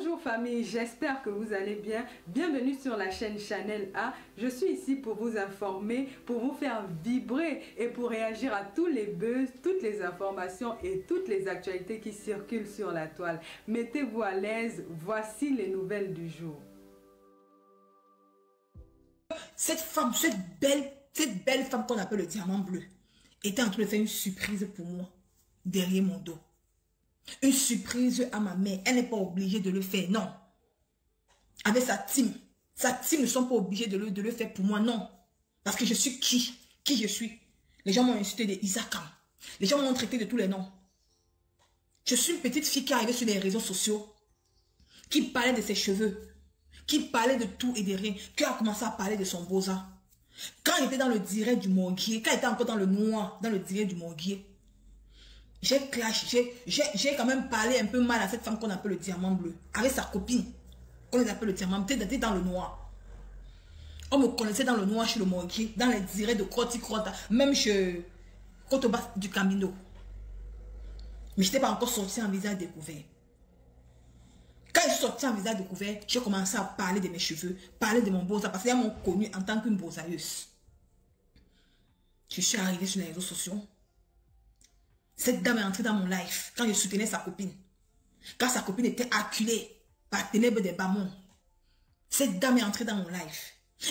Bonjour famille, j'espère que vous allez bien. Bienvenue sur la chaîne Chanel A. Je suis ici pour vous informer, pour vous faire vibrer et pour réagir à tous les buzz, toutes les informations et toutes les actualités qui circulent sur la toile. Mettez-vous à l'aise, voici les nouvelles du jour. Cette femme, cette belle femme qu'on appelle le diamant bleu, était en train de faire une surprise pour moi, derrière mon dos. Une surprise à ma mère. Elle n'est pas obligée de le faire, non. Avec sa team. Sa team ne sont pas obligés de le faire pour moi, non. Parce que je suis qui je suis. Les gens m'ont insulté de Isakam. Les gens m'ont traité de tous les noms. Je suis une petite fille qui arrivait sur les réseaux sociaux, qui parlait de ses cheveux, qui parlait de tout et de rien, qui a commencé à parler de son beau-ça. Quand il était dans le direct du Morguier, quand il était encore dans le noir, dans le direct du Morguier, j'ai clash, j'ai quand même parlé un peu mal à cette femme qu'on appelle le diamant bleu, avec sa copine, qu'on appelle le diamant, t'es dans le noir. On me connaissait dans le noir chez le Morguier, dans les directs de Crota, même chez Cotoba du Camino. Mais je n'étais pas encore sorti en visage découvert. Quand je suis sortie en visage découvert, j'ai commencé à parler de mes cheveux, parler de mon beau-ça, parce qu'ils m'ont connue en tant qu'une beausailleuse. Je suis arrivée sur les réseaux sociaux. Cette dame est entrée dans mon live quand je soutenais sa copine. Quand sa copine était acculée par ténèbres des bas-mondes. Cette dame est entrée dans mon live.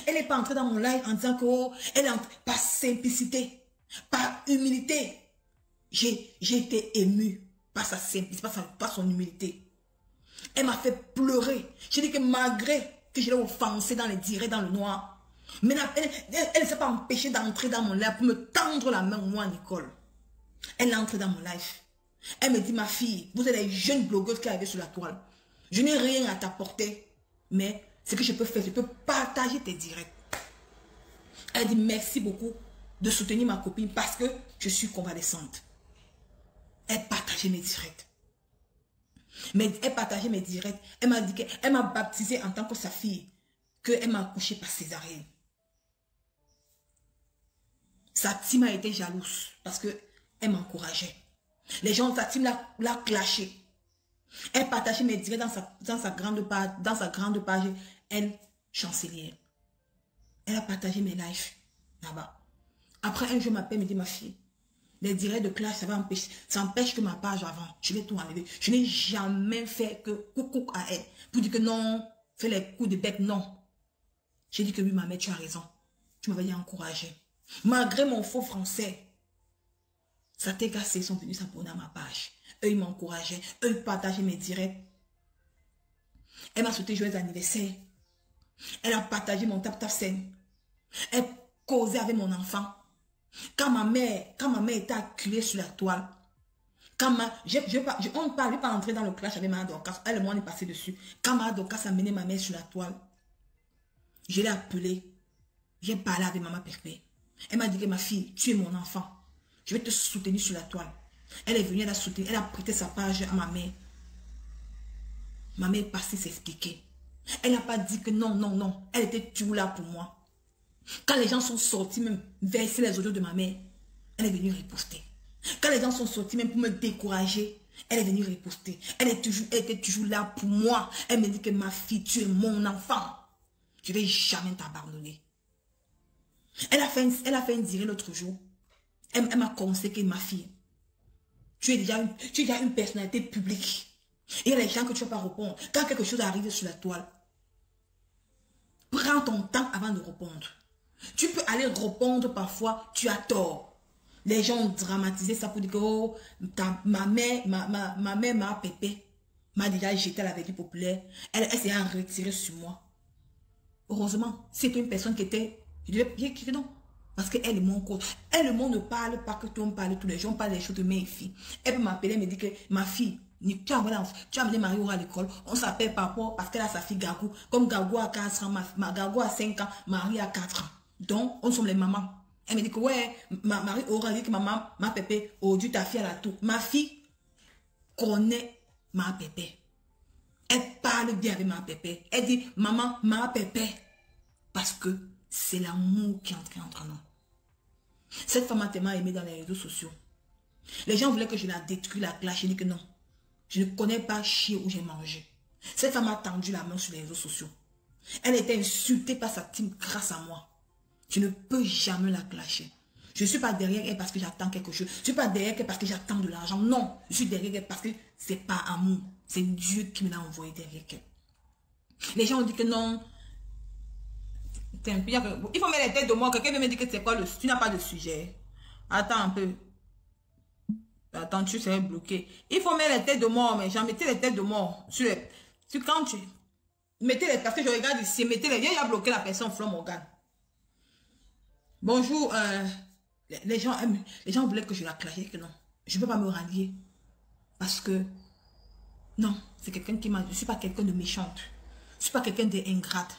Elle n'est pas entrée dans mon live en disant que oh, elle est entrée par simplicité, par humilité. J'ai été émue par sa simplicité, par son humilité. Elle m'a fait pleurer. J'ai dit que malgré que je l'ai offensée dans les directs, dans le noir, mais elle ne s'est pas empêchée d'entrer dans mon live pour me tendre la main, moi, Nicole. Elle est entrée dans mon live. Elle me dit, ma fille, vous êtes les jeunes blogueuses qui arrivent sur la toile. Je n'ai rien à t'apporter, mais ce que je peux faire, je peux partager tes directs. Elle dit, merci beaucoup de soutenir ma copine parce que je suis convalescente. Elle partageait mes directs. Mais elle partageait mes directs. Elle m'a dit qu'elle m'a baptisée en tant que sa fille, qu'elle m'a accouchée par césarienne. Sa team a été jalouse parce que elle m'encourageait. Les gens de sa team l'a clashé. Elle partageait mes directs dans sa grande page, elle chancelière. Elle a partagé mes lives là-bas. Après un jour, m'appelle, me dit, ma fille, les directs de clash, ça empêche que ma page avance. Je vais tout enlever. Je n'ai jamais fait que coucou à elle. Pour dire que non, fais les coups de bec, non. J'ai dit que oui, ma mère, tu as raison. Tu m'avais encouragé. Malgré mon faux français, ça t'est cassé, ils sont venus s'abonner à ma page. Eux, ils m'encourageaient. Eux, ils partageaient mes directs. Elle m'a souhaité joyeux anniversaire. Elle a partagé mon tap-tap-scène. Elle causait avec mon enfant. Quand ma mère était acculée sur la toile, on ne parlait pas entrer dans le clash avec ma Dorcas. Elle et moi, on est passé dessus. Quand ma Dorcas a mené ma mère sur la toile, je l'ai appelée. J'ai parlé avec maman Pépé. Elle m'a dit que ma fille, tu es mon enfant. Je vais te soutenir sur la toile. Elle est venue, elle a soutenu, elle a prêté sa page à ma mère. Ma mère est passée s'expliquer. Elle n'a pas dit que non, non, non. Elle était toujours là pour moi. Quand les gens sont sortis, même verser les audios de ma mère, elle est venue riposter. Quand les gens sont sortis, même pour me décourager, elle est venue riposter. Elle était toujours là pour moi. Elle me dit que ma fille, tu es mon enfant. Je ne vais jamais t'abandonner. Elle a fait un direct l'autre jour. Elle m'a conseillé que ma fille, tu es déjà une personnalité publique. Et il y a les gens que tu ne vas pas répondre. Quand quelque chose arrive sur la toile, prends ton temps avant de répondre. Tu peux aller répondre parfois, tu as tort. Les gens ont dramatisé ça pour dire que oh, ma mère, ma pépé, m'a déjà jeté à la vérité populaire. Elle s'est retirée sur moi. Heureusement, c'est une personne qui était, je dirais non. Parce qu'elle est mon coach. Elle, le monde ne parle pas que tout le monde parle tous les jours. On parle des choses de mes filles. Elle peut m'appeler, elle me dit que ma fille, tu as amené Mario à l'école. On s'appelle par rapport parce qu'elle a sa fille Gagou. Comme Gagou a 4 ans, Gagou a 5 ans, Marie a 4 ans. Donc, on sommes les mamans. Elle me dit que ouais, Marie aura dit que ma pépé, aujourd'hui ta fille à la tour. Ma fille connaît ma pépé. Elle parle bien avec ma pépé. Elle dit, maman, ma pépé. Parce que c'est l'amour qui est entré entre nous. Cette femme a tellement aimé dans les réseaux sociaux. Les gens voulaient que je la détruise, la clash. J'ai dit que non. Je ne connais pas chier où j'ai mangé. Cette femme a tendu la main sur les réseaux sociaux. Elle était insultée par sa team grâce à moi. Je ne peux jamais la clasher. Je ne suis pas derrière elle parce que j'attends quelque chose. Je ne suis pas derrière elle parce que j'attends de l'argent. Non, je suis derrière elle parce que c'est pas amour. C'est Dieu qui me l'a envoyé derrière elle. Les gens ont dit que non. Il faut mettre les têtes de mort. Quelqu'un veut me dire que c'est quoi le... Tu n'as pas de sujet. Attends un peu. Attends, tu serais bloqué. Il faut mettre les têtes de mort, mais j'en mettais les têtes de mort. Quand tu... Mettez les... Parce que je regarde ici. Mettez les... Viens, il a bloqué la personne, Flo Morgan. Bonjour. Les gens voulaient que je la clashais, que non. Je ne peux pas me rallier. Parce que... Non, c'est quelqu'un qui m'a... Je ne suis pas quelqu'un de méchante. Je ne suis pas quelqu'un d'ingrate.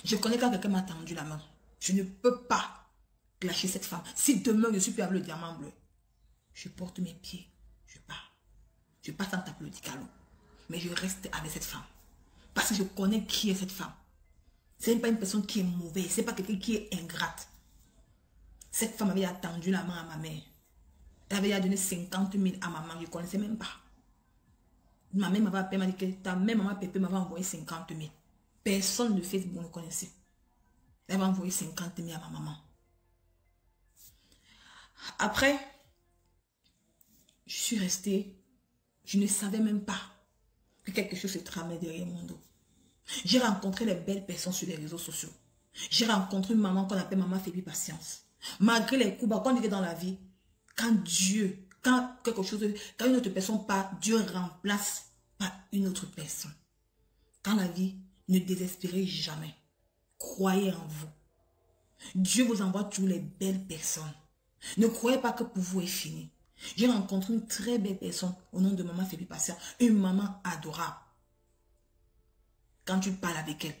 Je connais quand quelqu'un m'a tendu la main. Je ne peux pas clasher cette femme. Si demain je suis plus avec le diamant bleu, je porte mes pieds, je pars. Je passe en taper le dicalo. Mais je reste avec cette femme. Parce que je connais qui est cette femme. Ce n'est pas une personne qui est mauvaise. Ce n'est pas quelqu'un qui est ingrate. Cette femme avait tendu la main à ma mère. Elle avait donné 50 000 à ma maman. Je ne connaissais même pas. Ma mère m'avait appelé, m'a dit que ta mère, maman Pépé, m'avait envoyé 50 000. Personne ne Facebook ne connaissait. Elle m'a envoyé 50 000 à ma maman. Après, je suis restée. Je ne savais même pas que quelque chose se tramait derrière mon dos. J'ai rencontré les belles personnes sur les réseaux sociaux. J'ai rencontré une maman qu'on appelle maman Fébi Patience. Malgré les coups bas qu'on dit dans la vie, quand une autre personne part, Dieu remplace par une autre personne. Dans la vie, ne désespérez jamais. Croyez en vous. Dieu vous envoie toujours les belles personnes. Ne croyez pas que pour vous est fini. J'ai rencontré une très belle personne au nom de maman Fébi Patience. Une maman adorable. Quand tu parles avec elle,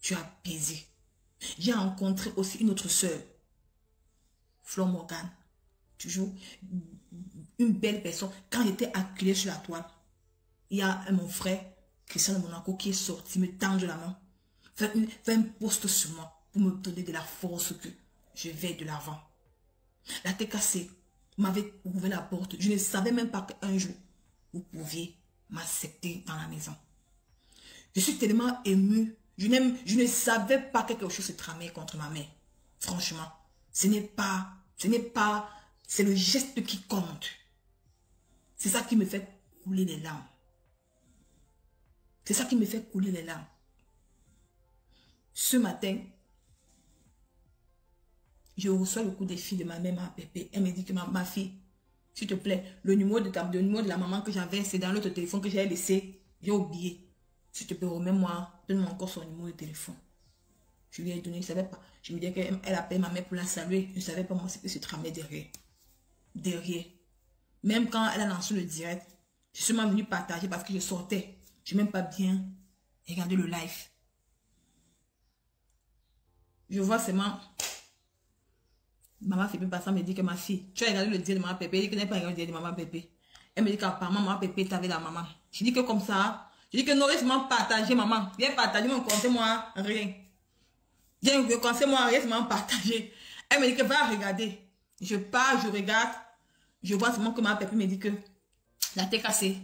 tu as apaisé. J'ai rencontré aussi une autre sœur, Flo Morgan. Toujours une belle personne. Quand j'étais acculée sur la toile, il y a mon frère, Christian de Monaco, qui est sorti, me tendre la main, fait un post sur moi pour me donner de la force que je vais de l'avant. La TKC m'avait ouvert la porte. Je ne savais même pas qu'un jour, vous pouviez m'accepter dans la maison. Je suis tellement émue. Je ne savais pas que quelque chose se tramait contre ma mère. Franchement, c'est le geste qui compte. C'est ça qui me fait couler les larmes. C'est ça qui me fait couler les larmes. Ce matin, je reçois le coup de fil de ma mère, ma Pépé. Elle me dit que ma fille, s'il te plaît, le numéro de la maman que j'avais, c'est dans l'autre téléphone que j'avais laissé. J'ai oublié. S'il te plaît, remets-moi, donne-moi encore son numéro de téléphone. Je lui ai donné, je ne savais pas. Je me disais qu'elle appelait ma mère pour la saluer. Je ne savais pas moi ce que se tramait derrière. Derrière. Même quand elle a lancé le direct, je suis même venue partager parce que je sortais. Je n'ai même pas bien regardé le live. Je vois seulement maman Pépé passant me dit que ma fille, tu as regardé le direct de maman Pépé. Elle dit que tu n'as pas regardé le direct de maman Pépé. Elle me dit qu'apparemment maman Pépé t'avait la maman. Je dis que comme ça, je dis que non, laisse-moi partager maman. Viens partager, ne me comptez-moi rien. Viens, ne comptez-moi rien, laisse-moi partager. Elle me dit que va regarder. Je pars, je regarde. Je vois seulement que maman Pépé me dit que la tête cassée.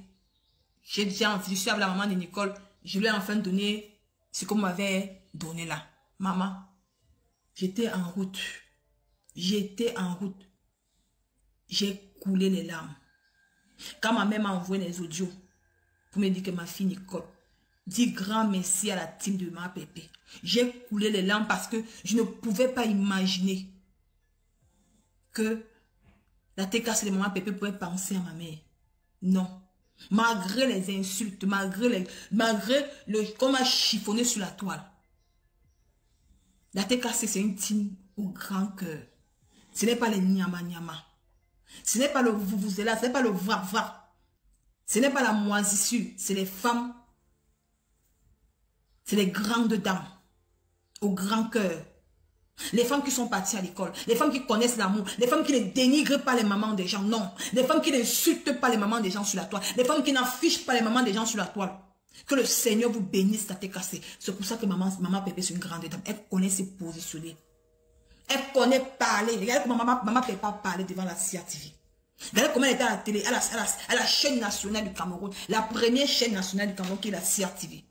Je suis avec la maman de Nicole. Je lui ai enfin donné ce qu'on m'avait donné là. Maman, j'étais en route. J'étais en route. J'ai coulé les larmes. Quand ma mère m'a envoyé les audios pour me dire que ma fille Nicole dit grand merci à la team de ma Pépé. J'ai coulé les larmes parce que je ne pouvais pas imaginer que la TKC de maman Pépé pouvait penser à ma mère. Non. Malgré les insultes, malgré qu'on m'a chiffonné sur la toile. La TKC, c'est une team au grand cœur. Ce n'est pas les nyama. Ce n'est pas le vuvuzela, ce n'est pas le va. Ce n'est pas la moisissure, c'est les femmes. C'est les grandes dames. Au grand cœur. Les femmes qui sont parties à l'école, les femmes qui connaissent l'amour, les femmes qui ne dénigrent pas les mamans des gens, non. Les femmes qui n'insultent pas les mamans des gens sur la toile, les femmes qui n'affichent pas les mamans des gens sur la toile. Que le Seigneur vous bénisse, la tête cassée. C'est pour ça que maman Pépé, c'est une grande dame. Elle connaît se positionner. Elle connaît parler. Regarde comment maman Pépé parler devant la CIA TV. Regardez comment elle était à la télé, à la chaîne nationale du Cameroun. La première chaîne nationale du Cameroun qui est la CRTV.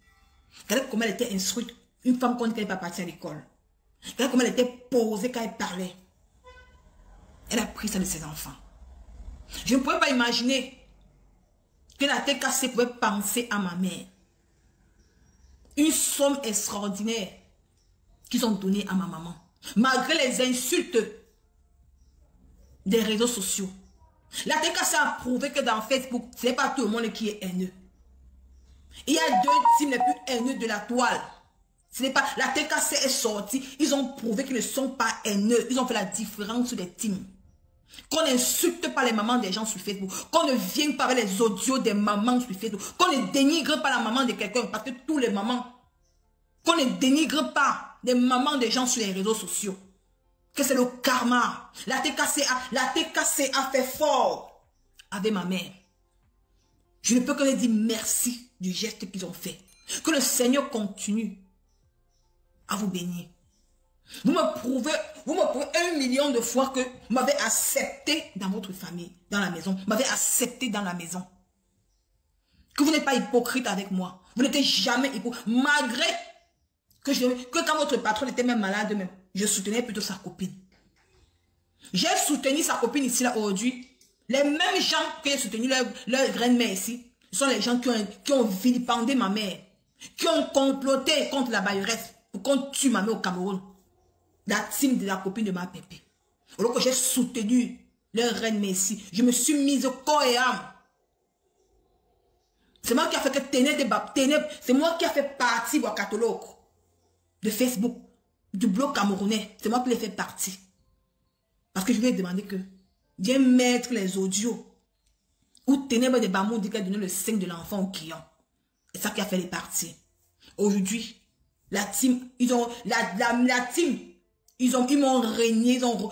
Regardez comment elle était instruite. Une femme quand elle n'est pas partie à l'école. Regardez comment elle était posée quand elle parlait. Elle a pris ça de ses enfants. Je ne pouvais pas imaginer que la TKC pouvait penser à ma mère. Une somme extraordinaire qu'ils ont donnée à ma maman. Malgré les insultes des réseaux sociaux. La TKC a prouvé que dans Facebook, ce n'est pas tout le monde qui est haineux. Il y a deux teams les plus haineux de la toile. Ce n'est pas, la TKC est sortie, ils ont prouvé qu'ils ne sont pas haineux. Ils ont fait la différence sur les teams. Qu'on n'insulte pas les mamans des gens sur Facebook. Qu'on ne vienne pas avec les audios des mamans sur Facebook. Qu'on ne dénigre pas la maman de quelqu'un. Parce que tous les mamans. Qu'on ne dénigre pas les mamans des gens sur les réseaux sociaux. Que c'est le karma. La TKC a fait fort avec ma mère. Je ne peux que leur dire merci du geste qu'ils ont fait. Que le Seigneur continue à vous bénir. Vous me prouvez 1 million de fois que vous m'avez accepté dans votre famille, dans la maison. Vous m'avez accepté dans la maison. Que vous n'êtes pas hypocrite avec moi. Vous n'êtes jamais hypocrite. Malgré que quand votre patron était même malade, même, je soutenais plutôt sa copine. J'ai soutenu sa copine ici, là, aujourd'hui. Les mêmes gens que j'ai soutenu leur grande-mère ici, ce sont les gens qui ont vilipendé ma mère, qui ont comploté contre la bailleresse pour qu'on tue ma mère au Cameroun. La team de la copine de ma pépé. Alors que j'ai soutenu leur reine Messi, je me suis mise au corps et âme. C'est moi qui a fait que c'est moi qui a fait partie au catalogue de Facebook, du blog camerounais. C'est moi qui l'ai fait partie. Parce que je lui ai demandé que viens mettre les audios où Ténèbres de Bamou dit qu'elle donnait le sein de l'enfant au client. C'est ça qui a fait les parties. Aujourd'hui, la team, la team, ils m'ont régné, ils ont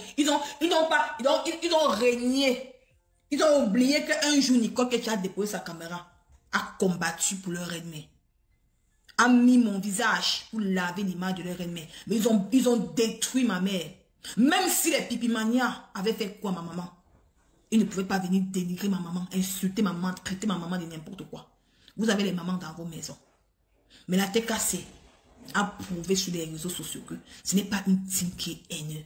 régné. Ils ont oublié qu'un jour, Nicole, qui a déposé sa caméra, a combattu pour leur ennemi. A mis mon visage pour laver l'image de leur ennemi. Mais ils ont détruit ma mère. Même si les pipimanias avaient fait quoi, ma maman, ils ne pouvaient pas venir dénigrer ma maman, insulter ma maman, traiter ma maman de n'importe quoi. Vous avez les mamans dans vos maisons. Mais la TKC a prouvé sur les réseaux sociaux que ce n'est pas une team qui est haineuse.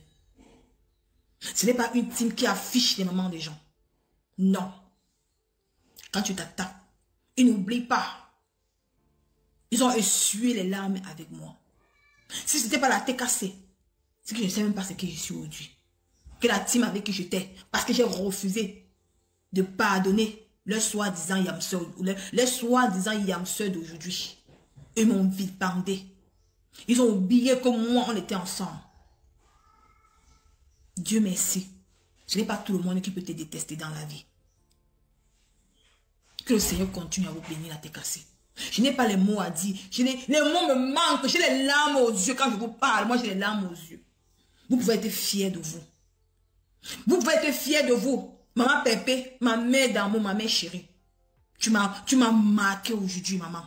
Ce n'est pas une team qui affiche les mamans des gens. Non. Quand tu t'attaques, ils n'oublient pas. Ils ont essuyé les larmes avec moi. Si ce n'était pas la TKC, c'est que je ne sais même pas ce que je suis aujourd'hui. Que la team avec qui j'étais, parce que j'ai refusé de pardonner le soi-disant yamseur, le soi-disant yamseur d'aujourd'hui. Ils m'ont vilipendé. Ils ont oublié que moi, on était ensemble. Dieu merci. Ce n'est pas tout le monde qui peut te détester dans la vie. Que le Seigneur continue à vous bénir, la TKC. Je n'ai pas les mots à dire. Les mots me manquent. J'ai les larmes aux yeux quand je vous parle. Moi, j'ai les larmes aux yeux. Vous pouvez être fiers de vous. Vous pouvez être fiers de vous. Maman Pépé, ma mère d'amour, ma mère chérie. Tu m'as marqué aujourd'hui, maman.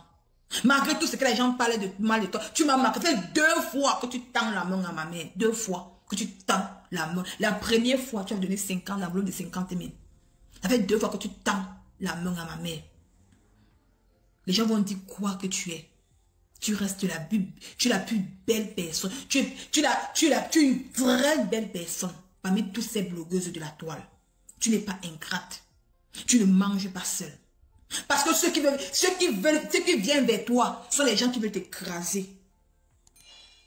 Malgré tout ce que les gens parlaient de mal de toi, tu m'as marqué. Ça fait 2 fois que tu tends la main à ma mère. 2 fois que tu tends la main. La première fois, tu as donné 50, l'enveloppe de 50 000. Ça fait 2 fois que tu tends la main à ma mère. Les gens vont dire quoi que tu es. Tu restes la plus belle personne. Tu es une vraie belle personne. Parmi toutes ces blogueuses de la toile. Tu n'es pas ingrate. Tu ne manges pas seul. Parce que ceux qui viennent vers toi sont les gens qui veulent t'écraser.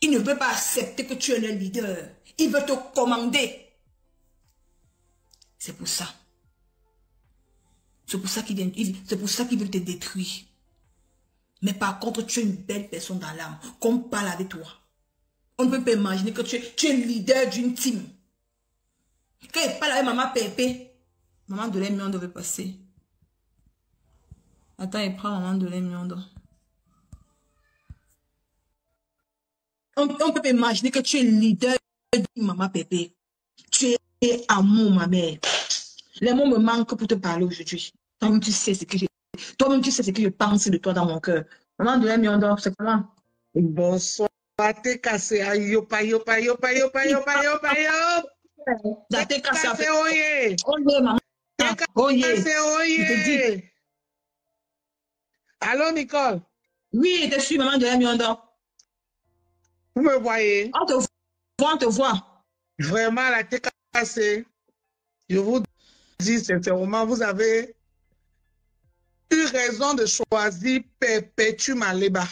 Ils ne veulent pas accepter que tu es le leader. Ils veulent te commander. C'est pour ça. C'est pour ça qu'ils veulent te détruire. Mais par contre, tu es une belle personne dans l'âme. Qu'on parle avec toi. On ne peut pas imaginer que tu es le leader d'une team. Quand il parle avec maman Pépé, maman de l'aime, on devait passer. Attends, il prend maman de l'aime. On ne peut pas imaginer que tu es le leader de maman Pépé. Tu es amour, ma mère. Les mots me manquent pour te parler aujourd'hui. Toi-même, tu sais ce que je pense de toi dans mon cœur. Maman de l'aime, c'est comment? Bonsoir, TKC. Yopa. La TKC, oye. maman. vraiment. Oh yeah. C'est Je te dis. oyé. Allô, Nicole, Oui, je suis maman de la Miondo. vous me voyez? On te voit, on te voit. Vraiment, la tête cassée. Je vous dis sincèrement, vous avez eu raison de choisir Perpétue Maleba.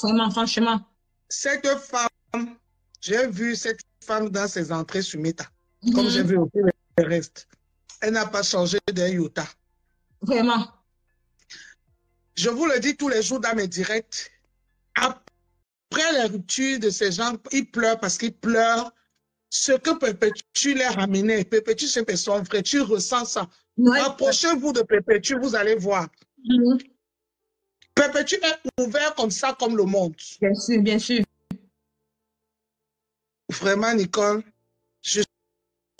Vraiment, franchement. Cette femme, j'ai vu cette femme dans ses entrées sur Meta, comme j'ai vu aussi le reste. Elle n'a pas changé d'un iota. Vraiment. Je vous le dis tous les jours dans mes directs. Après la rupture de ces gens, ils pleurent parce qu'ils pleurent. Ce que Perpétue leur a amené, Perpétue, c'est son frère, tu ressens ça. Ouais. Approchez-vous de Perpétue, vous allez voir. Perpétue est ouvert comme ça, comme le monde. Bien sûr, bien sûr. Vraiment, Nicole, je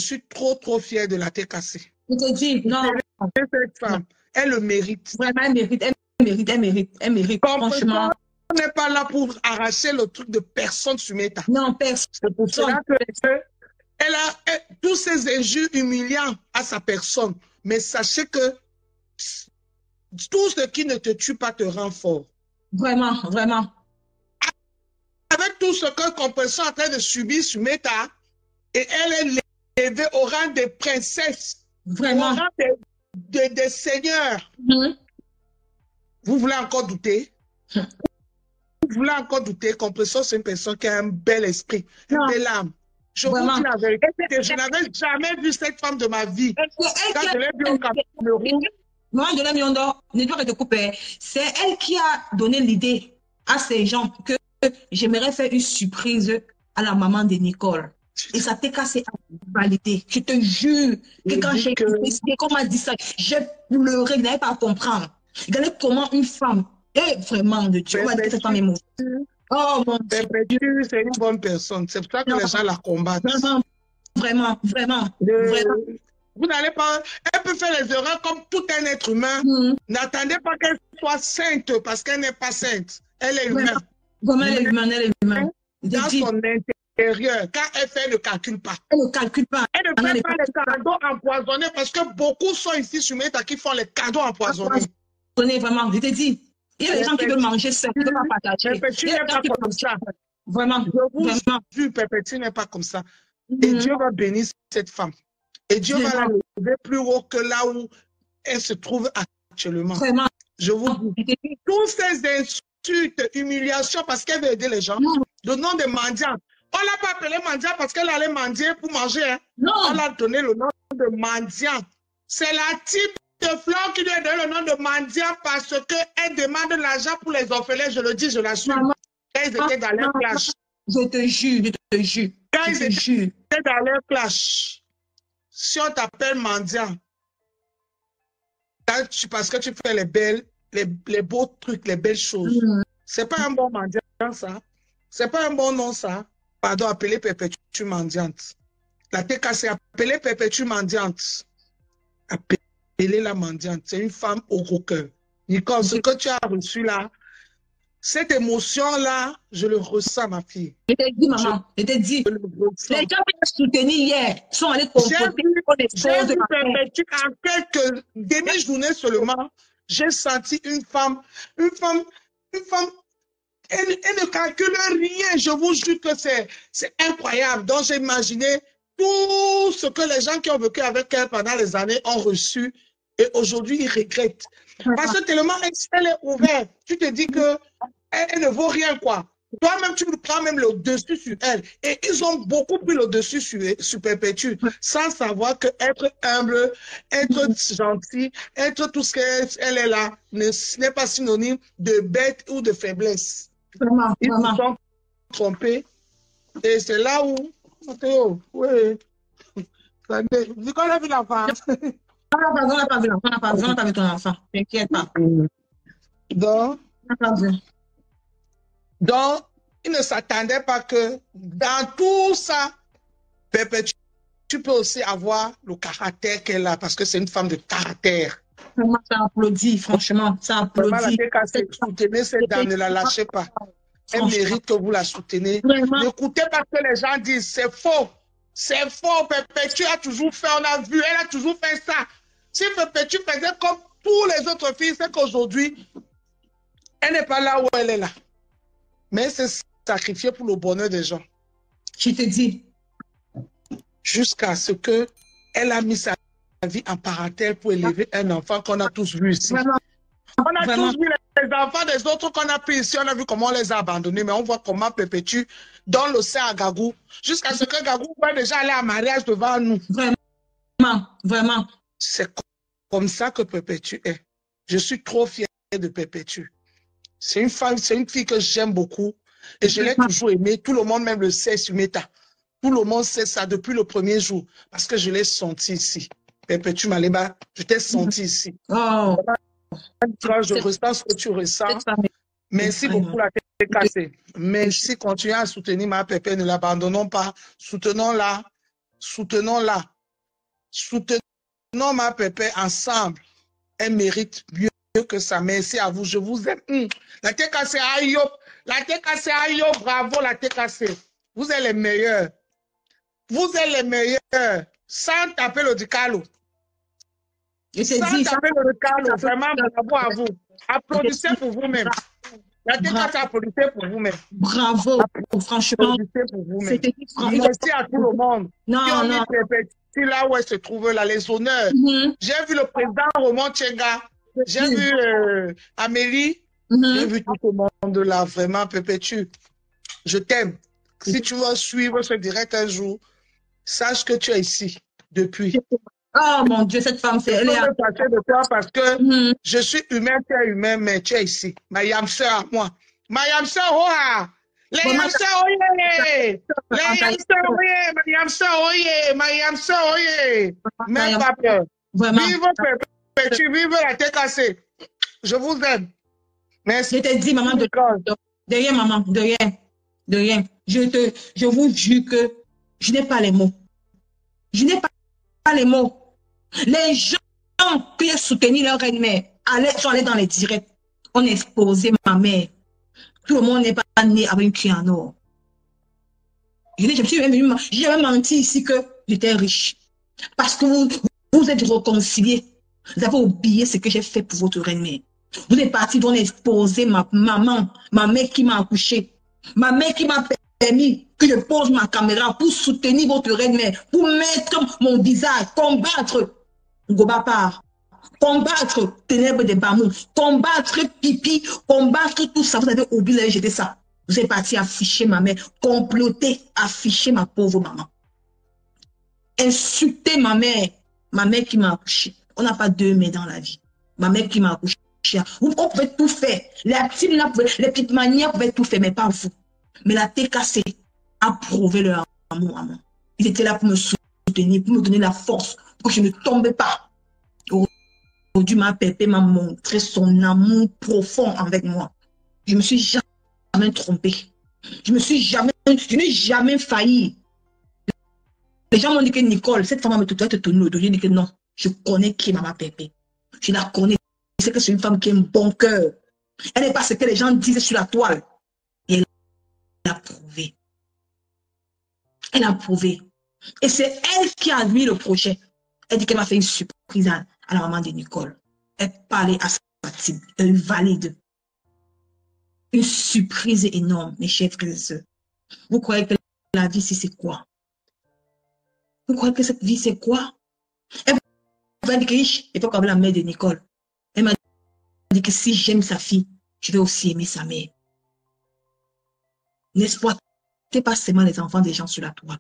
suis trop fière de la tête cassée. Je te dis, non. Cette femme, elle le mérite. Vraiment, elle mérite, elle mérite, elle mérite, elle mérite. Franchement. On n'est pas là pour arracher le truc de personne sur Meta. Non, personne. C'est pour cela que elle a tous ces injures humiliants à sa personne. Mais sachez que tout ce qui ne te tue pas te rend fort. Vraiment, vraiment. Avec tout ce que Compréhension est en train de subir sur Meta, et elle est élevée au rang de princesse, Vraiment. au rang de seigneur. Vous voulez encore douter? Vous voulez encore douter? Compréhension, c'est une personne qui a un bel esprit, une belle âme. Je vous dis la vérité, je n'avais jamais vu cette femme de ma vie. Quand je l'ai vue au Cameroun. Maman de la Miondo, ne dois pas te couper. C'est elle qui a donné l'idée à ces gens que j'aimerais faire une surprise à la maman de Nicole. Et ça t'est cassé à validé. Je te jure que quand j'ai écouté, qu'on m'a dit ça, j'ai pleuré, je n'avais pas à comprendre. Regardez comment une femme est vraiment de Dieu. On va dire que cette femme est morte. Oh mon Dieu. Perpétue, c'est une bonne personne. C'est pour ça que les gens la combattent. Vraiment. Vous n'allez pas... Elle peut faire les erreurs comme tout un être humain. N'attendez pas qu'elle soit sainte parce qu'elle n'est pas sainte. Elle est humaine. Vraiment, elle est humaine. Dans son intérieur, quand elle fait, elle ne calcule pas. Elle ne calcule pas. Elle ne fait pas les cadeaux empoisonnés parce que beaucoup sont ici sur Meta qui font les cadeaux empoisonnés. Vraiment, je te dis. Il y a des gens qui veulent manger seul, qui ne veulent pas partager. Perpétue n'est pas comme ça. Vraiment, Perpétue n'est pas comme ça. Et Dieu va bénir cette femme. Et Dieu va la lever plus haut que là où elle se trouve actuellement. Vraiment. Je vous dis, toutes ces insultes, humiliations, parce qu'elle veut aider les gens, le nom de mendiant. On ne l'a pas appelé mendiant parce qu'elle allait mendier pour manger. Hein. Non. On l'a donné le nom de mendiant. C'est la type de fleur qui lui a donné le nom de mendiant parce qu'elle demande de l'argent pour les orphelins. Je le dis, je l'assume. Quand ils étaient dans leur clash. Je te jure. Quand ils étaient dans leur clash. Si on t'appelle mendiant, parce que tu fais les beaux trucs, les belles choses, c'est pas un bon mendiant, ça. C'est pas un bon nom, ça. Pardon, appelez Perpétue mendiante. La TK, c'est appelée Perpétue mendiante. Appelez-la mendiante. C'est une femme au gros cœur. Nicole, ce que tu as reçu là, cette émotion-là, je le ressens, ma fille. Je t'ai dit, maman, je t'ai dit. Les gens qui m'ont soutenu hier sont allés composer. J'ai vu Perpétue en quelques demi-journées seulement. J'ai senti une femme, elle ne calcule rien. Je vous jure que c'est incroyable. Donc, j'ai imaginé tout ce que les gens qui ont vécu avec elle pendant les années ont reçu. Et aujourd'hui, ils regrettent. Parce que tellement elle est ouverte. Tu te dis que elle ne vaut rien, quoi. Toi-même, tu prends même le dessus sur elle. Et ils ont beaucoup pris le dessus sur Perpétue, sans savoir que être humble, être gentil, être tout ce qu'elle est là, n'est pas synonyme de bête ou de faiblesse. Vraiment, Ils se sont trompés. Et c'est là où... Mathéo, oui. Nicole a vu la femme. On n'a pas vu l'enfant, on n'a pas vu ton enfant. T'inquiète pas. Donc, il ne s'attendait pas que dans tout ça, Perpétue, tu peux aussi avoir le caractère qu'elle a, parce que c'est une femme de caractère. Vraiment, ça applaudit, franchement, ça applaudit. Soutenez cette dame, ne la lâchez pas. Elle mérite que vous la soutenez. N'écoutez pas ce que les gens disent, c'est faux. C'est faux, Perpétue a toujours fait, on a vu, elle a toujours fait ça. Si Perpétue faisait comme tous les autres filles, c'est qu'aujourd'hui, elle n'est pas là où elle est là. Mais elle s'est sacrifiée pour le bonheur des gens. Je te dis. Jusqu'à ce qu'elle a mis sa vie en parallèle pour élever un enfant qu'on a tous vu ici. Vraiment. On a Vraiment. tous vu les enfants des autres qu'on a pris ici. On a vu comment on les a abandonnés. Mais on voit comment Perpétue donne le sein à Gagou. Jusqu'à ce que Gagou va déjà aller en mariage devant nous. Vraiment. Vraiment. C'est comme ça que Perpétue est. Je suis trop fière de Perpétue. C'est une femme, c'est une fille que j'aime beaucoup. Et je l'ai toujours aimée. Tout le monde même le sait sur Meta. Tout le monde sait ça depuis le premier jour. Parce que je l'ai senti ici. Perpétue Maleba, je t'ai senti ici. Oh. Je ressens ce que tu ressens. Merci beaucoup la tête cassée. Merci, continuez à soutenir ma Pépé, ne l'abandonnons pas. Soutenons-la. Soutenons-la. Soutenons ma Pépé ensemble. Elle mérite mieux que ça. Merci à vous. Je vous aime. La tête cassée, aïe, la tête cassée, aïe, bravo la tête cassée. Vous êtes les meilleurs. Vous êtes les meilleurs. Sans taper le dicalo. Sans taper le dicalo. Vraiment, bravo à vous. Applaudissez pour vous-même. La tête cassée, applaudissez pour vous-même. Bravo. Franchement. Applaudissez pour vous-même. Merci à tout le monde. Non, non. C'est là où elle se trouve, là, les honneurs. J'ai vu le président Roman Tchenga. J'ai vu Amélie. J'ai vu tout le monde là, vraiment, Perpétue. Je t'aime. Si tu veux suivre ce direct un jour, sache que tu es ici depuis. Oh mon Dieu, cette femme, c'est elle. Je peux passer de toi parce que je suis humain, tu es humain, mais tu es ici. Ma yamseur, moi. Ma yamseur, oh! Les yamseurs, oye! Les yamseurs, oye! Ma yamseur, oye! Ma yamseur, oye! Même pas peur. Vive Perpétue, vive la tête cassée. Je vous aime. Merci. Je te dis, maman, de rien, maman, de rien. De rien. Je vous jure que je n'ai pas les mots. Je n'ai pas les mots. Les gens qui ont soutenu leur reine-mère sont allés dans les directs. On a exposé ma mère. Tout le monde n'est pas né avec une cuillère en or. J'ai même menti ici que j'étais riche. Parce que vous êtes réconciliés. Vous avez oublié ce que j'ai fait pour votre reine-mère. Vous êtes partis, on a exposé ma maman, ma mère qui m'a accouché. Ma mère qui m'a permis que je pose ma caméra pour soutenir votre reine-mère, pour mettre mon visage, combattre Gobapar, combattre Ténèbres des Bamou, combattre Pipi, combattre tout ça. Vous avez oublié de jeter ça. Vous êtes parti afficher ma mère, comploter, afficher ma pauvre maman. Insulter ma mère qui m'a accouché. On n'a pas deux mères dans la vie. Ma mère qui m'a accouché. On pouvait tout faire. Les petites manières pouvaient tout faire, mais pas vous. Mais la TKC a prouvé leur amour à moi. Ils étaient là pour me soutenir, pour me donner la force, pour que je ne tombe pas. Aujourd'hui, ma Pépé m'a montré son amour profond avec moi. Je ne me suis jamais trompée. Je n'ai jamais failli. Les gens m'ont dit que Nicole, cette femme va te tenir. Je dis que non, je connais qui est Maman Pépé. Je la connais. Je sais que c'est une femme qui a un bon cœur. Elle n'est pas ce que les gens disent sur la toile. Et elle a prouvé. Elle a prouvé. Et c'est elle qui a admis le projet. Elle dit qu'elle m'a fait une surprise à la maman de Nicole. Elle parlait à sa team. Elle valide. Une surprise énorme, mes chers frères et sœurs. Vous croyez que la vie, c'est quoi? Vous croyez que cette vie, c'est quoi? Elle va dire que je peux comme la mère de Nicole. Elle m'a dit que si j'aime sa fille, je vais aussi aimer sa mère. N'exploitez pas seulement les enfants des gens sur la toile.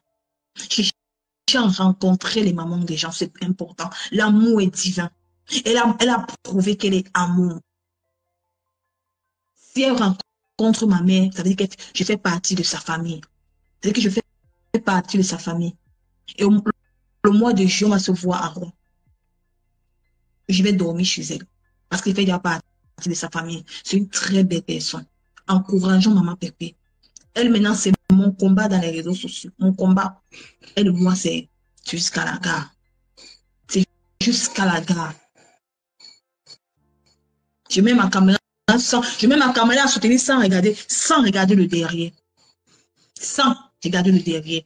J'ai rencontré les mamans des gens, c'est important. L'amour est divin. Elle a prouvé qu'elle est amour. Si elle rencontre ma mère, ça veut dire que je fais partie de sa famille. Ça veut dire que je fais partie de sa famille. Et le mois de juin, on va se voir à Rouen. Je vais dormir chez elle. Parce qu'elle fait déjà partie de sa famille. C'est une très belle personne. Encourageons Maman Pépé. Elle, maintenant, c'est mon combat dans les réseaux sociaux. Mon combat. Elle et moi, c'est jusqu'à la gare. C'est jusqu'à la gare. Je mets ma caméra à soutenir sans regarder le derrière. Sans regarder le derrière.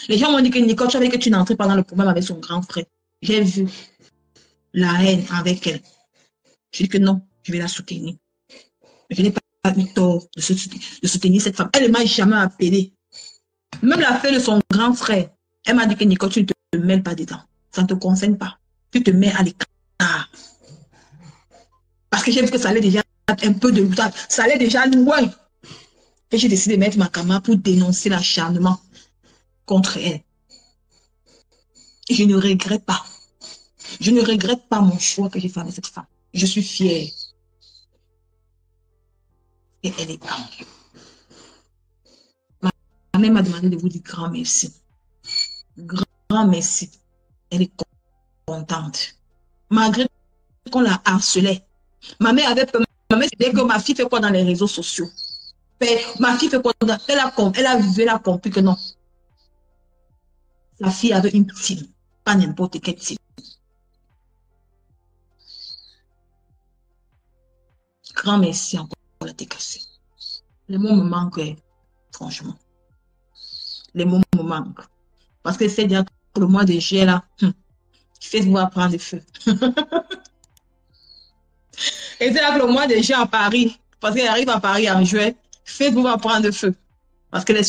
Les gens m'ont dit que Nicole, tu savais que tu n'entrais pas dans le problème avec son grand frère. J'ai vu. la haine avec elle. Je dis que non, je vais la soutenir. Je n'ai pas eu tort de soutenir cette femme. Elle ne m'a jamais appelé. Même la fille de son grand frère, elle m'a dit que Nicole, tu ne te mêles pas dedans. Ça ne te concerne pas. Tu te mets à l'écart. Parce que j'ai vu que ça allait déjà un peu de loin. Ça allait déjà loin. Et j'ai décidé de mettre ma caméra pour dénoncer l'acharnement contre elle. Et je ne regrette pas. Je ne regrette pas mon choix que j'ai fait avec cette femme. Je suis fière. Et elle est grande. Ma mère m'a demandé de vous dire grand merci. Grand merci. Elle est contente. Malgré qu'on la harcelait. Ma mère avait peur. Ma mère disait que ma fille fait quoi dans les réseaux sociaux. Mais ma fille fait quoi dans... Elle a compris que non. La fille avait une team. Pas n'importe quelle team. Grand merci encore pour la TKC. Les mots me manquent, franchement. Les mots me manquent. Parce que c'est dire que le mois de juillet, là, Facebook va prendre le feu. Et c'est là que le mois de juillet à Paris, parce qu'elle arrive à Paris en juin, Facebook va prendre le feu. Parce que les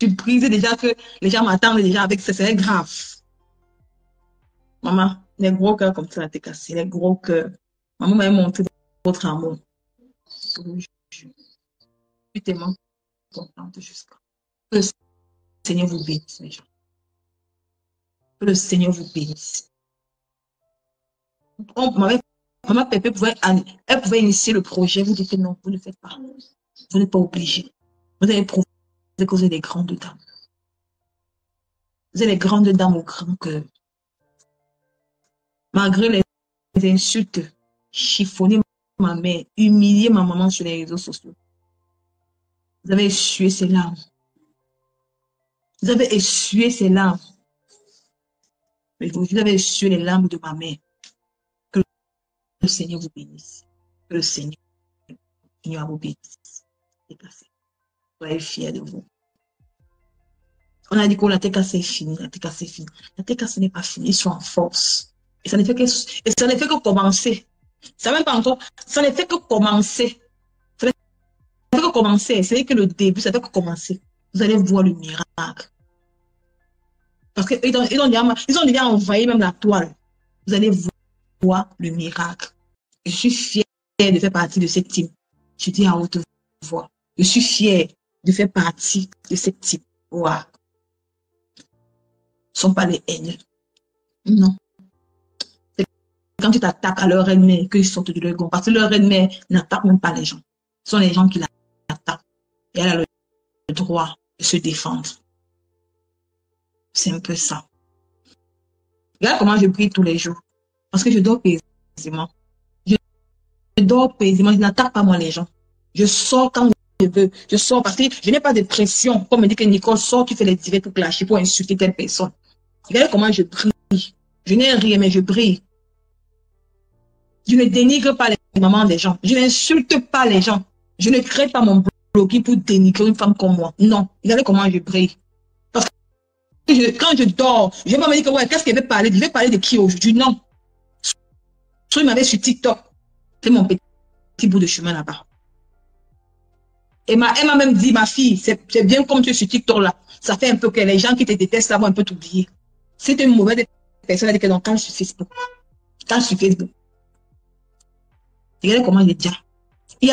surprises, déjà que les gens m'attendent déjà avec ça, c'est grave. Maman, les gros cœurs comme ça, la TKC, les gros cœurs. Maman m'a montré votre amour. Je suis tellement contente jusqu'à. Que le Seigneur vous bénisse, les gens. Que le Seigneur vous bénisse. Maman Pépé pouvait initier le projet. Vous dites que non, vous ne le faites pas. Vous n'êtes pas obligé. Vous avez prouvé que vous êtes des grandes dames. Vous êtes des grandes dames au grand cœur. Malgré les insultes, chiffonner ma mère, humilier ma maman sur les réseaux sociaux. Vous avez essuyé ces larmes. Vous avez essuyé ces larmes. Mais vous avez essuyé les larmes de ma mère. Que le Seigneur vous bénisse. Que le Seigneur vous bénisse. Soyez fiers de vous. On a dit que la TKC est finie. La TKC est finie. La TKC n'est pas finie. Ils sont en force. Et ça ne fait que commencer. Ça même pas encore. Ça ne fait que commencer. Ça ne fait que commencer. C'est que le début, ça ne fait que commencer. Vous allez voir le miracle. Parce qu'ils ont déjà envoyé même la toile. Vous allez voir le miracle. Je suis fière de faire partie de cette team. Je dis à haute voix. Je suis fière de faire partie de cette team. Wow. Ce ne sont pas les haineux. Non. Quand tu t'attaques à leur ennemi, qu'ils sortent de leur gond. Parce que leur ennemi n'attaque même pas les gens. Ce sont les gens qui l'attaquent. Et elle a le droit de se défendre. C'est un peu ça. Regarde comment je prie tous les jours. Parce que je dors paisiblement. Je dors paisiblement. Je n'attaque pas moi les gens. Je sors quand je veux. Je sors parce que je n'ai pas de pression. Comme me dit que Nicole, sort, tu fais les directs tout clasher pour insulter telle personne. Regardez comment je prie. Je n'ai rien, mais je prie. Je ne dénigre pas les mamans des gens. Je n'insulte pas les gens. Je ne crée pas mon bloqué pour dénigrer une femme comme moi. Non. Regardez comment je prie. Parce que quand je dors, je vais pas me dire que ouais, qu'est-ce qu'elle veut parler? Je vais parler de qui aujourd'hui? Non. Soit il m'avait sur TikTok. C'est mon petit bout de chemin là-bas. Et elle m'a même dit, ma fille, c'est bien comme tu es sur TikTok là. Ça fait un peu que les gens qui te détestent là vont un peu t'oublier. Si tu es une mauvaise personne, elle dit que non, quand je suis Facebook. Quand je suis Facebook. Regardez comment il est déjà. Il y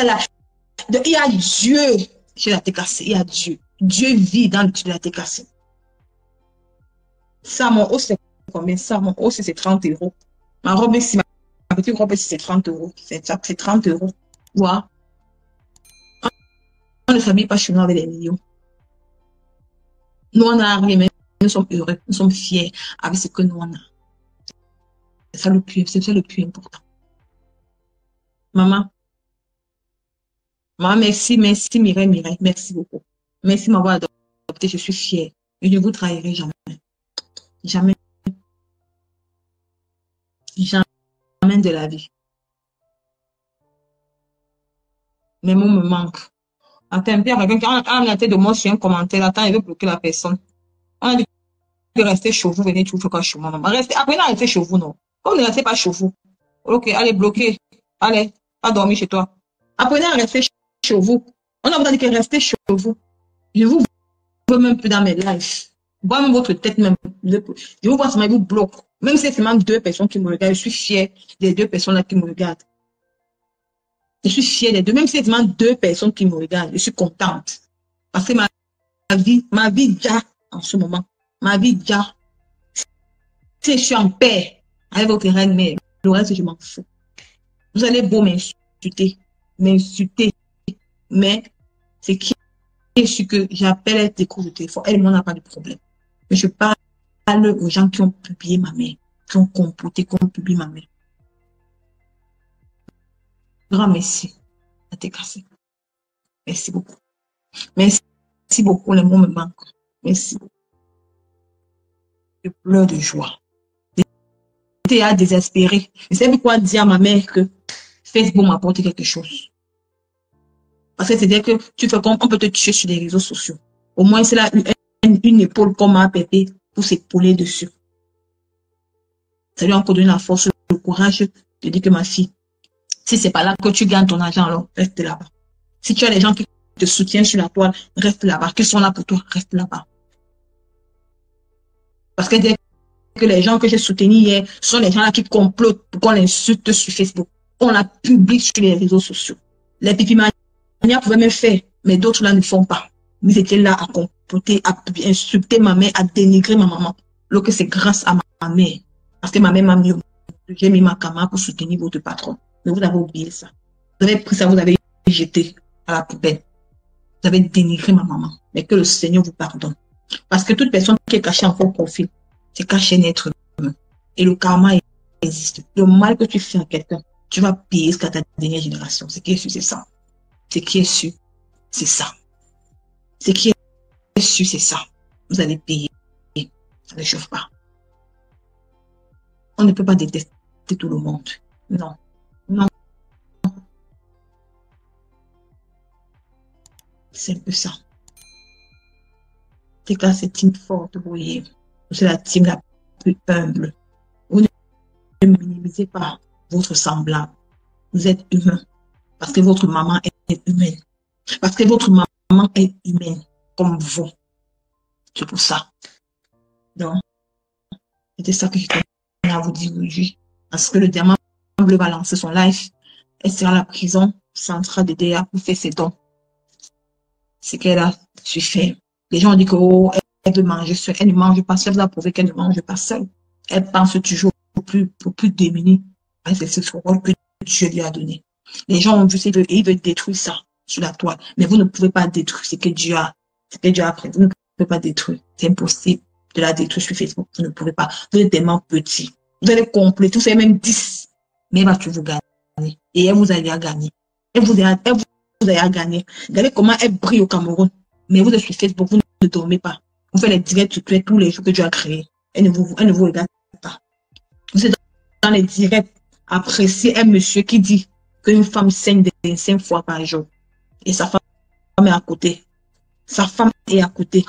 a Dieu chez la TKC. Il y a Dieu. Dieu vit dans le de la TKC. Ça, mon haut, c'est combien? Ça, mon haut, c'est 30 €. Ma robe ici, ma petite robe ici, c'est 30 €. C'est 30 €. Voilà. On ne s'habille pas chez nous avec des millions. Nous, on a rien, mais nous sommes heureux. Nous sommes fiers avec ce que nous, on a. C'est ça le plus important. Maman, merci Mireille, merci beaucoup. Merci de m'avoir adopté, je suis fière. Et je ne vous trahirai jamais. Jamais. Jamais de la vie. Mes mots me manquent. Attends, il y a quelqu'un qui a la tête de moi sur un commentaire. Attends, il veut bloquer la personne. On a dit de rester chez vous, venez tout faire chez moi. Maman. Apprenez à rester chez vous, non. On ne restez pas chez vous. Ok, allez, bloquez. Allez, va dormir chez toi. Apprenez à rester chez vous. On a besoin de rester chez vous. Je vous veux même plus dans mes lives. Vois même votre tête même. Je vous vois seulement, je vous bloque. Même si c'est seulement 2 personnes qui me regardent, je suis fière des 2 personnes là qui me regardent. Je suis fière des 2. Même si c'est seulement 2 personnes qui me regardent, je suis contente. Parce que ma vie déjà en ce moment. Ma vie déjà. Si je suis en paix avec votre reine mère, le reste, je m'en fous. Vous allez beau m'insulter, mais c'est qui est sûr que j'appelle, elle découvre le téléphone, elle n'en a pas de problème. Mais je parle aux gens qui ont publié ma mère, qui ont comploté, qui ont publié ma mère. Grand merci à tes cassés. Merci beaucoup. Merci beaucoup, les mots me manquent. Merci beaucoup. Je pleure de joie. J'étais à désespérer. Je ne sais plus quoi dire à ma mère que Facebook m'apporte quelque chose. Parce que c'est-à-dire que tu fais comme on peut te tuer sur les réseaux sociaux. Au moins, c'est là une épaule comme ma pépé pour s'épauler dessus. Ça lui a encore donné la force, le courage de dire que ma fille, si c'est pas là que tu gagnes ton argent, alors reste là-bas. Si tu as des gens qui te soutiennent sur la toile, reste là-bas. Qui sont là pour toi, reste là-bas. Parce que dès que les gens que j'ai soutenus hier sont les gens là qui complotent pour qu'on l'insulte sur Facebook. On la publie sur les réseaux sociaux. Les pipimanias pouvaient même faire, mais d'autres là ne font pas. Ils étaient là à comploter, à insulter ma mère, à dénigrer ma maman. Alors que c'est grâce à ma mère. Parce que ma mère m'a mis au monde. J'ai mis ma caméra pour soutenir votre patron. Mais vous avez oublié ça. Vous avez pris ça, vous avez jeté à la poubelle. Vous avez dénigré ma maman. Mais que le Seigneur vous pardonne. Parce que toute personne qui est cachée en faux profil, c'est caché un être humain. Et le karma existe. Le mal que tu fais à quelqu'un, tu vas payer jusqu'à ta dernière génération. Ce qui est sûr, c'est ça. Ce qui est sûr, c'est ça. Ce qui est sûr, c'est ça. Vous allez payer. Ça ne chauffe pas. On ne peut pas détester tout le monde. Non. Non. C'est un peu ça. C'est que c'est une forte, vous voyez. C'est la team la plus humble. Vous ne minimisez pas votre semblable. Vous êtes humain. Parce que votre maman est humaine. Parce que votre maman est humaine. Comme vous. C'est pour ça. Donc, c'était ça que je tenais à vous dire aujourd'hui. Parce que le diamant bleu va lancer son live. Elle sera à la prison centrale de DA pour faire ses dons. C'est qu'elle a su faire. Les gens ont dit que oh, elle veut manger seule. Elle ne mange pas seule. Elle vous a prouvé qu'elle ne mange pas seule. Elle pense toujours au plus démunis. C'est ce rôle que Dieu lui a donné. Les gens ont vu, ils veulent détruire ça sur la toile. Mais vous ne pouvez pas détruire ce que Dieu a pris. Vous ne pouvez pas détruire. C'est impossible de la détruire sur Facebook. Vous ne pouvez pas. Vous êtes tellement petit. Vous allez compléter. Vous savez même 10. Mais elle va toujours gagner. Et elle vous a déjà gagné. Elle vous a gagné. Regardez comment elle brille au Cameroun. Mais vous êtes sur Facebook. Vous ne dormez pas. Vous faites les directs tous les jours que Dieu a créés. Elle ne vous regarde pas. Vous êtes dans les directs. Appréciez un monsieur qui dit qu'une femme saigne 5 fois par jour. Et sa femme est à côté. Sa femme est à côté.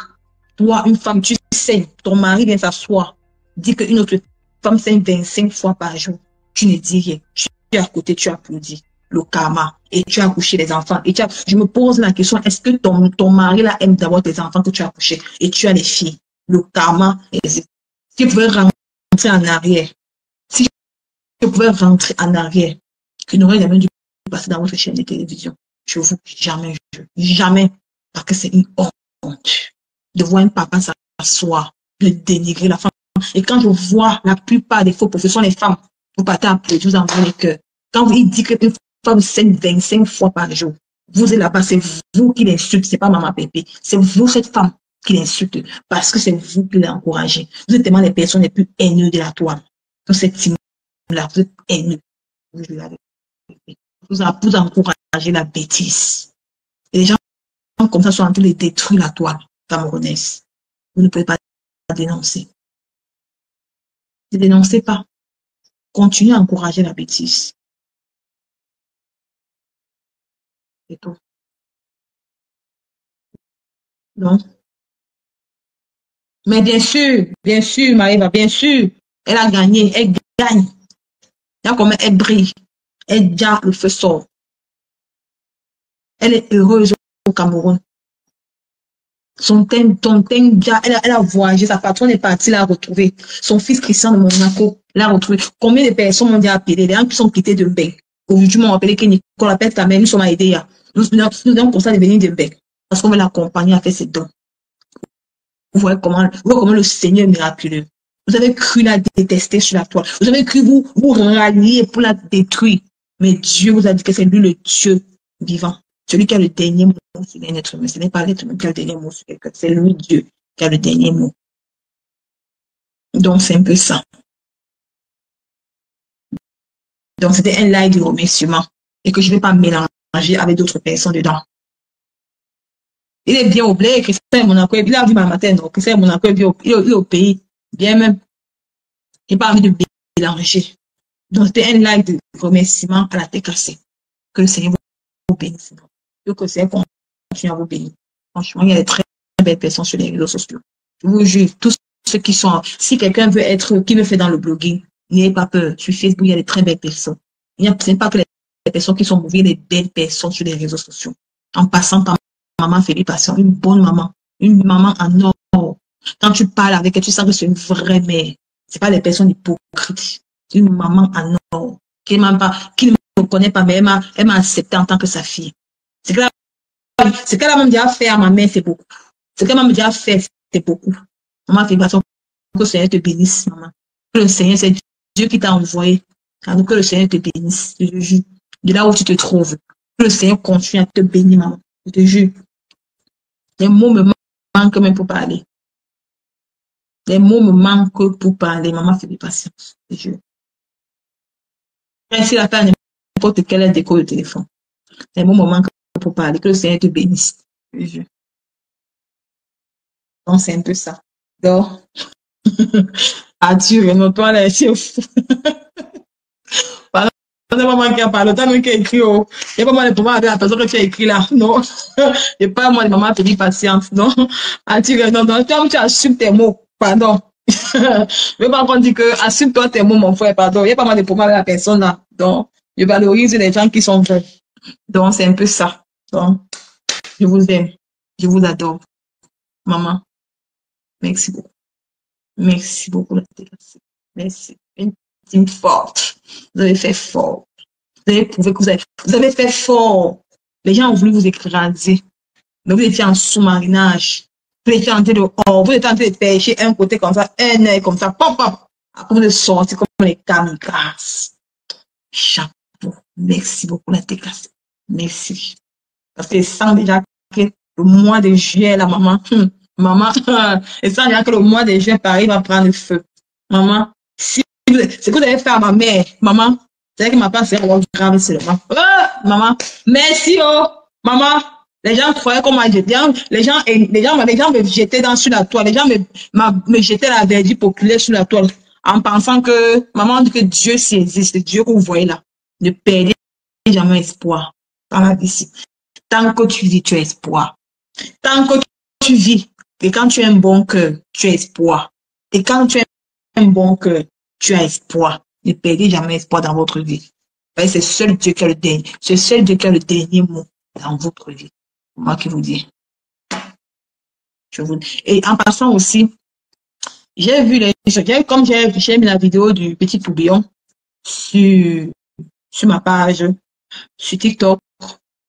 Toi, une femme, tu saignes. Ton mari vient s'asseoir. Dit qu'une autre femme saigne 25 fois par jour. Tu ne dis rien. Tu es à côté, tu applaudis. Le karma. Et tu as accouché les enfants. Et je me pose la question, est-ce que ton mari là aime d'avoir tes enfants que tu as accouchés? Et tu as les filles. Le karma existe. Si tu pouvais rentrer en arrière. Si je pouvais rentrer en arrière. Je n'aurais jamais dû passer dans votre chaîne de télévision. Je vous jamais. Jamais. Parce que c'est une honte de voir un papa s'asseoir, de dénigrer la femme. Et quand je vois la plupart des faux professeurs, les femmes, vous partez à pleurer, vous envoyez les cœurs. Quand il dit qu'une femme saigne 25 fois par jour, vous êtes là-bas, c'est vous qui l'insulte, c'est pas maman Pépé. C'est vous, cette femme, qui l'insulte, parce que c'est vous qui l'encouragez. Vous êtes tellement les personnes les plus haineuses de la toile. Dans cette team-là, vous êtes haineux. Vous encouragez la bêtise. Et les gens comme ça sont en train de détruire la toile camerounaise. Vous ne pouvez pas dénoncer. Ne dénoncez pas. Continuez à encourager la bêtise. C'est tout. Donc, mais bien sûr, Maëva, bien sûr, elle a gagné, elle gagne. Il y a comment elle brille. Elle déjà le feu sort. Elle est heureuse au Cameroun. Son déjà, elle a voyagé, sa patronne est partie la retrouver. Son fils Christian de Monaco l'a retrouvé. Combien de personnes m'ont déjà appelé? Les gens qui sont quittés de Mbek. Aujourd'hui, m'ont appelé que Nicole appelle ta mère, nous sommes à aider. Nous devons pour ça devenir de Mbek. Parce qu'on veut l'accompagner à faire ses dons. Vous voyez comment le Seigneur est miraculeux. Vous avez cru la détester sur la toile. Vous avez cru vous rallier pour la détruire. Mais Dieu vous a dit que c'est lui le Dieu vivant. Celui qui a le dernier mot sur un être humain. Ce n'est pas l'être humain qui a le dernier mot sur quelqu'un. C'est lui Dieu qui a le dernier mot. Donc c'est un peu ça. Donc c'était un live de remerciement. Et que je ne vais pas mélanger avec d'autres personnes dedans. Il est bien au blé, Christian est Monaco, il a vu ma matin, donc Christian est Monaco, il est au pays, bien même. Il n'a pas envie de mélanger. Donc, c'était un live de remerciement à la tête cassée. Que le Seigneur vous bénisse. Que le Seigneur continue à vous bénir. Franchement, il y a des très belles personnes sur les réseaux sociaux. Je vous jure, tous ceux qui sont, si quelqu'un veut être, qui veut faire dans le blogging, n'ayez pas peur. Sur Facebook, il y a des très belles personnes. Ce n'est pas que les personnes qui sont mauvaises, il y a des belles personnes sur les réseaux sociaux. En passant par maman Philippe Passion, une bonne maman, une maman en or. Quand tu parles avec elle, tu sens que c'est une vraie mère. C'est pas des personnes hypocrites. C'est une maman en or qui ne me connaît pas, mais elle m'a accepté en tant que sa fille. Ce qu'elle a même déjà fait à ma mère, c'est beaucoup. Ce qu'elle m'a déjà fait, c'est beaucoup. Maman Philippe Passion, que le Seigneur te bénisse, maman. Que le Seigneur, c'est Dieu qui t'a envoyé. Alors que le Seigneur te bénisse, je te jure. De là où tu te trouves. Que le Seigneur continue à te bénir, maman. Je te jure. Les mots me manquent même pour parler. Les mots me manquent pour parler. Maman fait des patience. Je te jure. Ainsi la faire n'importe quelle déco de téléphone. Les mots me manquent pour parler. Que le Seigneur te bénisse. Je te jure. Donc c'est un peu ça. Donc, Arthur, non, toi là, c'est fou. C'est pas moi qui a parlé, toi même qui a écrit, oh. Il n'y a pas moi de pouvoir avec la personne que tu as écrit là, non. Et pas moi de maman te dit patience, non. Arthur, non, toi tu assumes tes mots, pardon. Je veux pas encore dire que assume-toi tes mots, mon frère, pardon. Il n'y a pas moi de pouvoir avec la personne là. Donc, je valorise les gens qui sont vrais. Donc, c'est un peu ça. Donc, je vous aime. Je vous adore. Maman, merci beaucoup. Merci beaucoup. Merci. Une team forte. Vous avez fait fort. Vous avez prouvé que vous avez fait fort. Les gens ont voulu vous écraser. Mais vous étiez en sous-marinage. Vous étiez en train de pêcher un côté comme ça, un œil comme ça, pop, pop. Après, vous êtes sortis comme les kamikazes. Chapeau. Merci beaucoup, la déclasse. Merci. Parce que sans déjà que le mois de juillet, la maman, maman, et sans déjà que le mois de juin, Paris va prendre le feu. Maman, si c'est que vous avez fait à ma mère, maman, c'est que ma part c'est grave seulement. Oh, maman, merci, oh, maman. Les gens croyaient qu'on m'a jeté. Les gens me jetaient sur la toile. Les gens me jetaient la verdure populaire sur la toile. En pensant que, maman dit que Dieu s'y existe. Dieu que vous voyez là. Ne perdez jamais espoir dans la vie. Tant que tu vis, tu as espoir. Tant que tu vis, et quand tu as un bon cœur, tu as espoir. Et quand tu as un bon cœur, tu as espoir. Ne perdez jamais espoir dans votre vie. C'est seul Dieu qui a le dernier. C'est seul Dieu qui a le dernier mot dans votre vie. Moi qui vous dis. Et en passant aussi, j'ai vu comme j'ai mis la vidéo du petit tourbillon sur ma page, sur TikTok.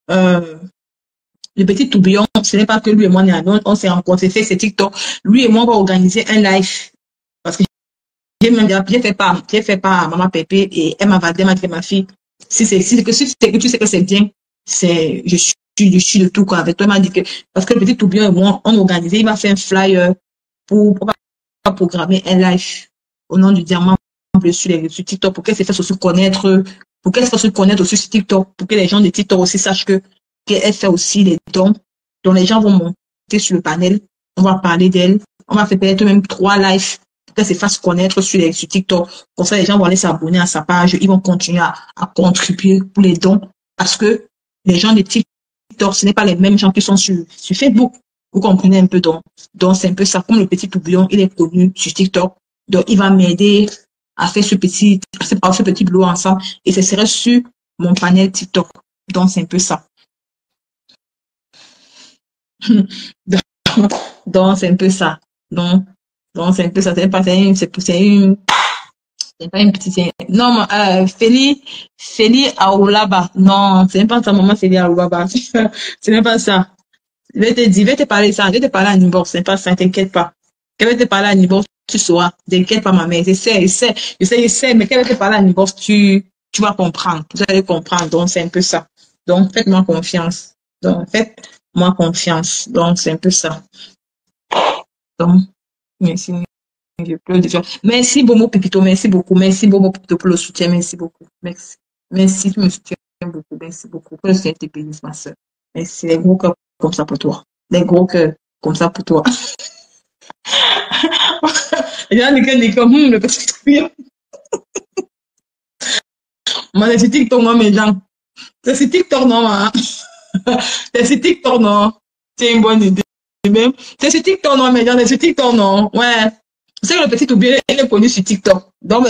Le petit tourbillon, ce n'est pas que lui et moi, on s'est rencontrés, c'est TikTok. Lui et moi, on va organiser un live. Parce que j'ai fait pas à maman Pépé et elle m'a validé, m'a dit ma fille, si tu sais que c'est bien, je suis de tout quoi avec toi. Il m'a dit que, parce que le petit tourbillon et moi, on organisait, il va faire un flyer pour programmer un live au nom du diamant bleu sur TikTok pour qu'elle se fasse aussi connaître, aussi sur TikTok, pour que les gens de TikTok aussi sachent qu'elle fait aussi les dons. Donc les gens vont monter sur le panel, on va parler d'elle, on va faire peut-être même 3 lives pour qu'elle se fasse connaître sur TikTok. Comme ça, les gens vont aller s'abonner à sa page, ils vont continuer à contribuer pour les dons parce que les gens de TikTok, ce n'est pas les mêmes gens qui sont sur Facebook. Vous comprenez un peu, donc c'est un peu ça. Comme le petit tourbillon, il est connu sur TikTok. Donc, il va m'aider à faire ce petit boulot ensemble et ce serait sur mon panel TikTok. Donc, c'est un peu ça. Donc, c'est un peu ça. Donc, c'est un peu ça. C'est pas une petite. Non, Feli Aoulaba. Non, c'est même pas ta maman Feli Aoulaba. C'est même pas ça. Je vais te parler ça. Je vais te parler à Nibor. C'est pas ça, t'inquiète pas. Je vais te parler à Nibor, tu sauras. T'inquiète pas, ma mère. Je sais, mais quand je vais te parler à Nibor, tu vas comprendre. Vous allez comprendre. Donc, c'est un peu ça. Donc, faites-moi confiance. Donc, faites-moi confiance. Donc, c'est un peu ça. Donc, merci. Je pleure déjà. Merci Bomo Pipito, merci beaucoup. Merci Bomo Pipito pour le soutien, merci beaucoup. Merci. Merci, tu me soutiens beaucoup, merci beaucoup. Pour le soutien de tes pays, ma soeur. Merci, les gros cœurs comme ça pour toi. Les gros cœurs comme ça pour toi. Il y a des comme le petit truc. Moi, c'est TikTok, moi, mes gens. C'est TikTok, non, moi. C'est TikTok, non. C'est une bonne idée. Même. C'est TikTok, non, mes gens. C'est TikTok, non. Ouais. C'est que le petit oublié, il est connu sur TikTok. Donc,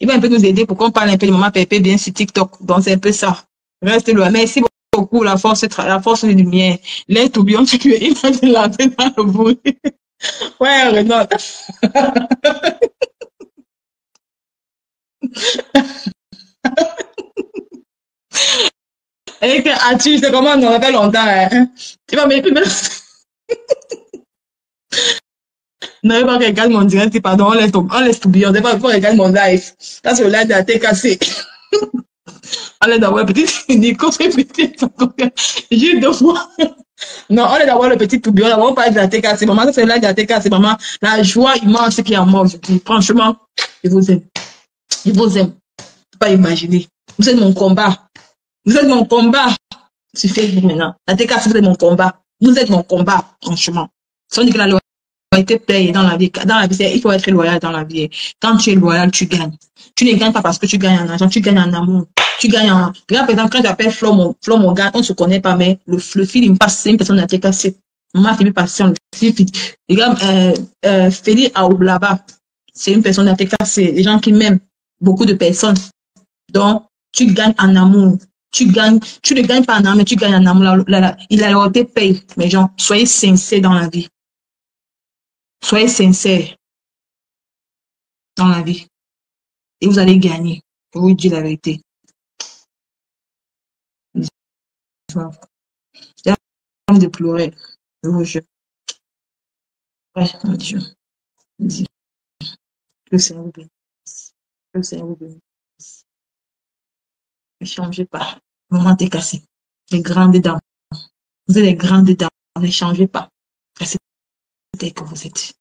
il va un peu nous aider pour qu'on parle un peu de maman Pépé bien sur TikTok. Donc, c'est un peu ça. Reste loin. Merci beaucoup, la force de lumière. L'air tourbillon, il va te laver dans le bout. Ouais, Renaud. Et que, tu sais comment on fait longtemps, hein? Tu vas mettre non, pas regarder mon direct, pardon, on laisse tourbillon. On pas regarder mon live. Ça, c'est le live de la TKC. On laisse d'avoir le petit Nico, c'est petit. J'ai deux fois. Non, on laisse d'avoir le petit tourbillon. On va parler de la TKC. Maman, ça, c'est le live de la TKC. Maman, la joie immense qui est en moi aujourd'hui. Franchement, je vous aime. Je vous aime. Faut pas imaginer. Vous êtes mon combat. Vous êtes mon combat. C'est Facebook maintenant. La TKC, vous êtes mon combat. Vous êtes mon combat, franchement. Si on dit que la loyauté paye dans la vie. Dans la vie, il faut être loyal dans la vie. Quand tu es loyal, tu gagnes. Tu ne gagnes pas parce que tu gagnes en argent, tu gagnes en amour. Tu gagnes en... Regarde, par exemple, quand j'appelle Flo mon gars, on ne se connaît pas, mais le fil, il me passe, c'est une personne de la TKC. Ma fille me passe, regarde, Feli Aoublaba, c'est une personne de la TKC. Des gens qui m'aiment. Beaucoup de personnes. Donc, tu gagnes en amour. Tu ne gagnes pas en amour, mais tu gagnes en amour. La loyauté paye. Mais gens, soyez sincères dans la vie. Soyez sincères dans la vie. Et vous allez gagner. Je vous dis la vérité. J'ai envie de pleurer. Je vous jure. Ouais, mon Dieu. Que le Seigneur vous bénisse. Que le Seigneur vous bénisse. Ne changez pas. Le moment est cassé. Les grandes dames. Vous êtes les grandes dames. Ne changez pas. Restez tel que vous êtes.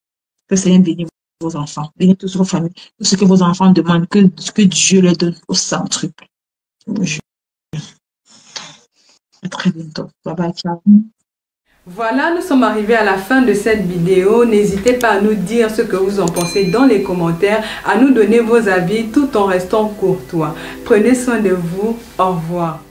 Que le Seigneur bénisse vos enfants. Bénissez tous vos familles. Tout ce que vos enfants demandent, que Dieu leur donne au centuple. Je vous jure. À très bientôt. Bye bye. Ciao. Voilà, nous sommes arrivés à la fin de cette vidéo. N'hésitez pas à nous dire ce que vous en pensez dans les commentaires, à nous donner vos avis tout en restant courtois. Prenez soin de vous. Au revoir.